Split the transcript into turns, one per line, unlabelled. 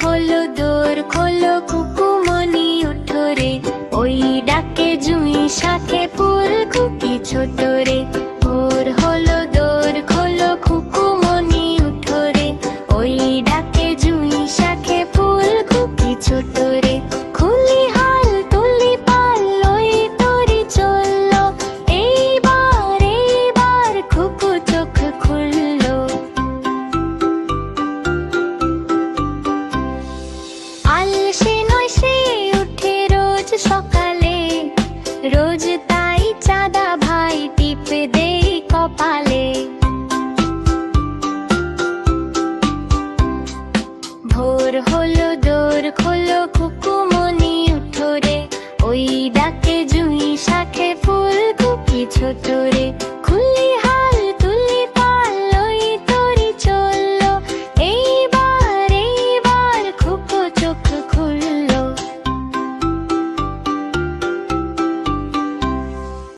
হলো দোর খোলো কুকুমনি উঠো রে, ওই ডাকে জুঁই শাকে ফুল খুকি ছোট রে। ভোর হলো দোর খোলো কুকুমনি উঠো রে, ওই ডাকে জুঁই শাকে ফুল খুকি ছোট রে। খুলি হাল তুলি পাল ওই তরি চললো, এইবার এইবার খুকু চোখ খুললো। আলসে নয় সে উঠে রোজ সকালে, রোজ তাই চাঁদা ভাই টিপে দেই কপালে।